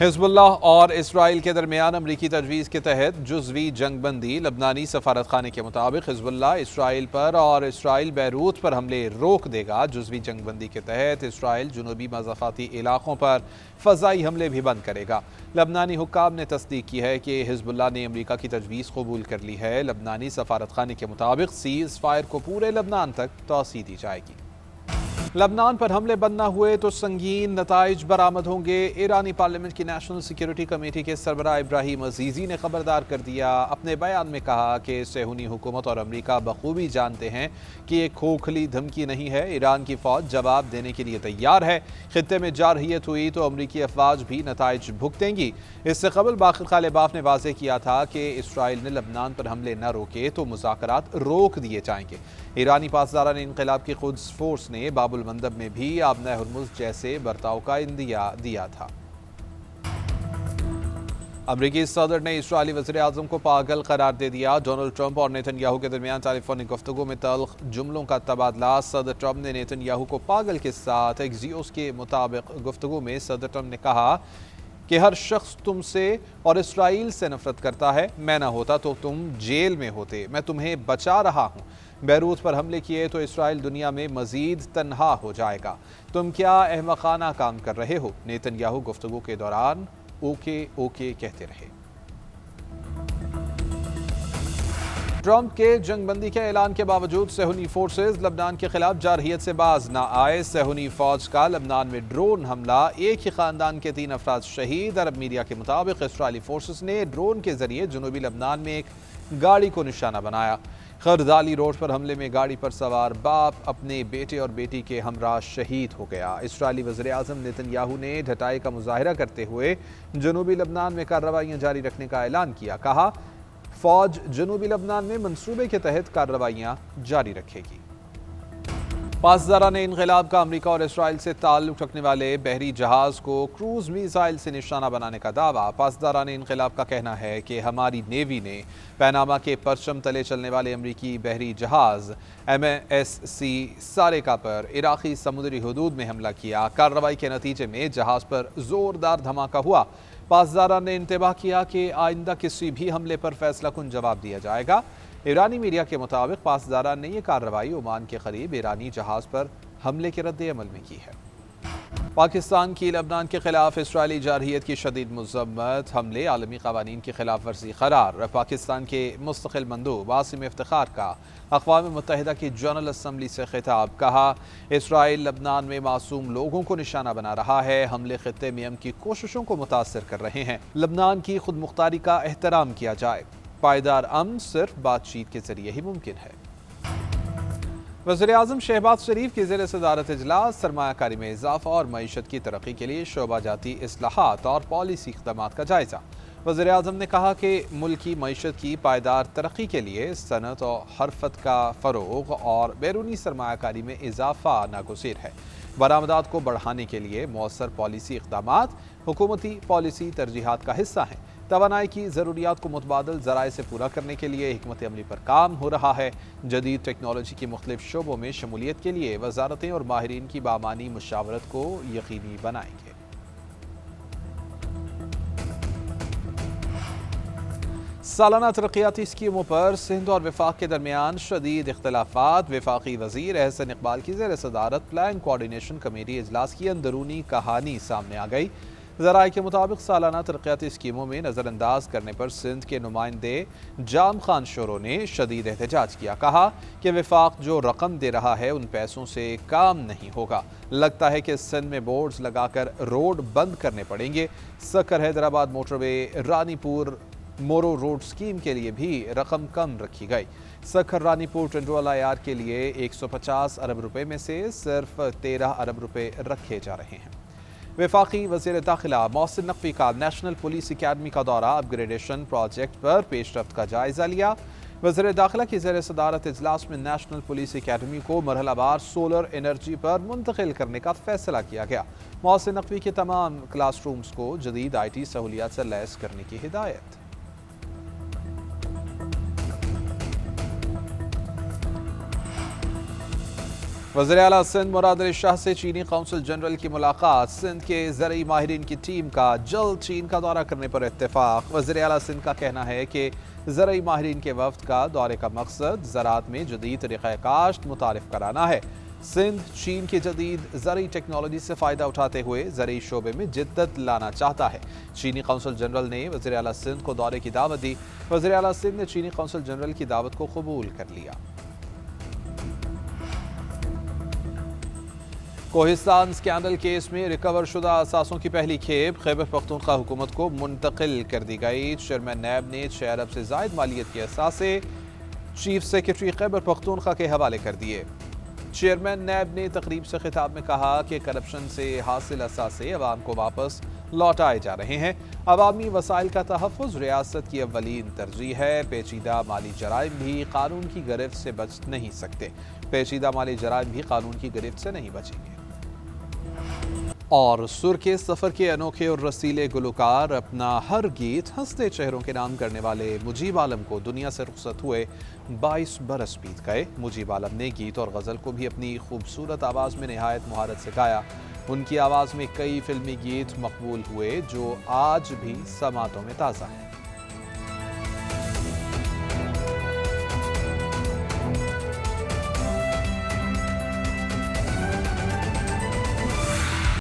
حزب اللہ اور اسرائیل کے درمیان امریکی تجویز کے تحت جزوی جنگ بندی۔ لبنانی سفارت خانے کے مطابق حزب اللہ اسرائیل پر اور اسرائیل بیروت پر حملے روک دے گا۔ جزوی جنگ بندی کے تحت اسرائیل جنوبی مضافاتی علاقوں پر فضائی حملے بھی بند کرے گا۔ لبنانی حکام نے تصدیق کی ہے کہ حزب اللہ نے امریکہ کی تجویز قبول کر لی ہے۔ لبنانی سفارت خانے کے مطابق سیز فائر کو پورے لبنان تک توسیع دی جائے گی۔ لبنان پر حملے بند نہ ہوئے تو سنگین نتائج برآمد ہوں گے۔ ایرانی پارلیمنٹ کی نیشنل سیکیورٹی کمیٹی کے سربراہ ابراہیم عزیزی نے خبردار کر دیا۔ اپنے بیان میں کہا کہ صہیونی حکومت اور امریکہ بخوبی جانتے ہیں کہ یہ کھوکھلی دھمکی نہیں ہے۔ ایران کی فوج جواب دینے کے لیے تیار ہے۔ خطے میں جارحیت ہوئی تو امریکی افواج بھی نتائج بھگتیں گی۔ اس سے قبل باقر خالباف نے واضح کیا تھا کہ اسرائیل نے لبنان پر حملے نہ روکے تو مذاکرات روک دیے جائیں گے۔ ایرانی پاسداران انقلاب کی قدس فورس نے باب المندب میں بھی آبنہ ہرمز جیسے برتاؤ کا اندیا دیا تھا۔ امریکی صدر نے اسرائیلی وزیر اعظم کو پاگل قرار دے دیا۔ ڈونلڈ ٹرمپ اور نیتن یاہو کے درمیان ٹیلی فونک گفتگو میں تلخ جملوں کا تبادلہ۔ صدر ٹرمپ نے نیتن یاہو کو پاگل کے ساتھ ایکزیوس کے مطابق گفتگو میں صدر ٹرمپ نے کہا کہ ہر شخص تم سے اور اسرائیل سے نفرت کرتا ہے۔ میں نہ ہوتا تو تم جیل میں ہوتے۔ میں تمہیں بچا رہا ہوں۔ بیروت پر حملے کیے تو اسرائیل دنیا میں مزید تنہا ہو جائے گا۔ تم کیا احمقانہ کام کر رہے ہو؟ نیتن یاہو گفتگو کے دوران اوکے اوکے کہتے رہے۔ ٹرمپ کے جنگ بندی کے اعلان کے باوجود صہیونی فورسز لبنان کے خلاف جارحیت سے باز نہ آئے۔ صہیونی فوج کا لبنان میں ڈرون حملہ، ایک ہی خاندان کے 3 افراد شہید۔ عرب میڈیا کے مطابق اسرائیلی فورسز نے ڈرون کے ذریعے جنوبی لبنان میں ایک گاڑی کو نشانہ بنایا۔ خردالی روڈ پر حملے میں گاڑی پر سوار باپ اپنے بیٹے اور بیٹی کے ہمراہ شہید ہو گیا۔ اسرائیلی وزیر اعظم نیتن یاہو نے ڈٹائی کا مظاہرہ کرتے ہوئے جنوبی لبنان میں کارروائیاں جاری رکھنے کا اعلان کیا۔ کہا فوج جنوبی لبنان میں منصوبے کے تحت کارروائیاں جاری رکھے گی۔ پاسداران انقلاب کا امریکہ اور اسرائیل سے تعلق رکھنے والے بحری جہاز کو کروز میزائل سے نشانہ بنانے کا دعویٰ۔ پاسداران انقلاب کا کہنا ہے کہ ہماری نیوی نے پیناما کے پرچم تلے چلنے والے امریکی بحری جہاز MSC ساریکا پر عراقی سمندری حدود میں حملہ کیا۔ کارروائی کے نتیجے میں جہاز پر زوردار دھماکہ ہوا۔ پاسداران نے انتباہ کیا کہ آئندہ کسی بھی حملے پر فیصلہ کن جواب دیا جائے گا۔ ایرانی میڈیا کے مطابق پاسداران نے یہ کارروائی عمان کے قریب ایرانی جہاز پر حملے کے رد عمل میں کی ہے۔ پاکستان کی لبنان کے خلاف اسرائیلی جارحیت کی شدید مذمت، حملے عالمی قوانین کی خلاف ورزی قرار۔ پاکستان کے مستقل مندوب عاصم افتخار کا اقوام متحدہ کی جنرل اسمبلی سے خطاب۔ کہا اسرائیل لبنان میں معصوم لوگوں کو نشانہ بنا رہا ہے۔ حملے خطے میں امن کی کوششوں کو متاثر کر رہے ہیں۔ لبنان کی خود مختاری کا احترام کیا جائے۔ پائیدار امن صرف بات چیت کے ذریعے ہی ممکن ہے۔ وزیر اعظم شہباز شریف کی زیر صدارت اجلاس سرمایہ کاری میں اضافہ اور معیشت کی ترقی کے لیے شعبہ جاتی اصلاحات اور پالیسی اقدامات کا جائزہ۔ وزیر اعظم نے کہا کہ ملکی معیشت کی پائیدار ترقی کے لیے صنعت اور حرفت کا فروغ اور بیرونی سرمایہ کاری میں اضافہ ناگزیر ہے۔ برآمدات کو بڑھانے کے لیے مؤثر پالیسی اقدامات حکومتی پالیسی ترجیحات کا حصہ ہیں۔ توانائی کی ضروریات کو متبادل ذرائع سے پورا کرنے کے لیے حکمت عملی پر کام ہو رہا ہے۔ جدید ٹیکنالوجی کی مختلف شعبوں میں شمولیت کے لیے وزارتیں اور ماہرین کی بامعنی مشاورت کو یقینی بنائیں گے۔ سالانہ ترقیاتی اسکیموں پر سندھ اور وفاق کے درمیان شدید اختلافات۔ وفاقی وزیر احسن اقبال کی زیر صدارت پلان کوارڈینیشن کمیٹی اجلاس کی اندرونی کہانی سامنے آ گئی۔ ذرائع کے مطابق سالانہ ترقیاتی اسکیموں میں نظر انداز کرنے پر سندھ کے نمائندے جام خان شورو نے شدید احتجاج کیا۔ کہا کہ وفاق جو رقم دے رہا ہے ان پیسوں سے کام نہیں ہوگا۔ لگتا ہے کہ سندھ میں بورڈز لگا کر روڈ بند کرنے پڑیں گے۔ سکر حیدرآباد موٹر وے رانی پور مورو روڈ سکیم کے لیے بھی رقم کم رکھی گئی۔ سکر رانی پور ٹنڈوالا یار کے لیے 150 ارب روپے میں سے صرف 13 ارب روپے رکھے جا رہے ہیں۔ وفاقی وزیر داخلہ محسن نقوی کا نیشنل پولیس اکیڈمی کا دورہ، اپ گریڈیشن پروجیکٹ پر پیش رفت کا جائزہ لیا۔ وزیر داخلہ کی زیر صدارت اجلاس میں نیشنل پولیس اکیڈمی کو مرحلہ وار سولر انرجی پر منتقل کرنے کا فیصلہ کیا گیا۔ محسن نقوی کے تمام کلاس رومز کو جدید آئی ٹی سہولیات سے لیس کرنے کی ہدایت۔ وزیر اعلیٰ سندھ مراد علی شاہ سے چینی قونصل جنرل کی ملاقات، سندھ کے زرعی ماہرین کی ٹیم کا جلد چین کا دورہ کرنے پر اتفاق۔ وزیر اعلیٰ سندھ کا کہنا ہے کہ زرعی ماہرین کے وفد کا دورے کا مقصد زراعت میں جدید طریقہ کاشت متعارف کرانا ہے۔ سندھ چین کی جدید زرعی ٹیکنالوجی سے فائدہ اٹھاتے ہوئے زرعی شعبے میں جدت لانا چاہتا ہے۔ چینی قونصل جنرل نے وزیر اعلیٰ سندھ کو دورے کی دعوت دی۔ وزیر اعلیٰ سندھ نے چینی قونصل جنرل کی دعوت کو قبول کر لیا۔ کوہستان اسکینڈل کیس میں ریکور شدہ اثاثوں کی پہلی کھیپ خیبر پختونخوا حکومت کو منتقل کر دی گئی۔ چیئرمین نیب نے 6 ارب سے زائد مالیت کے اثاثے چیف سیکرٹری خیبر پختونخوا کے حوالے کر دیے۔ چیئرمین نیب نے تقریب سے خطاب میں کہا کہ کرپشن سے حاصل اثاثے عوام کو واپس لوٹائے جا رہے ہیں۔ عوامی وسائل کا تحفظ ریاست کی اولین ترجیح ہے۔ پیچیدہ مالی جرائم بھی قانون کی گرفت سے بچ نہیں سکتے۔ پیچیدہ مالی جرائم بھی قانون کی گرفت سے نہیں بچیں گے۔ اور سر کے سفر کے انوکھے اور رسیلے گلوکار، اپنا ہر گیت ہنستے چہروں کے نام کرنے والے مجیب عالم کو دنیا سے رخصت ہوئے 22 برس بیت گئے۔ مجیب عالم نے گیت اور غزل کو بھی اپنی خوبصورت آواز میں نہایت مہارت سے گایا۔ ان کی آواز میں کئی فلمی گیت مقبول ہوئے جو آج بھی سماعتوں میں تازہ ہیں۔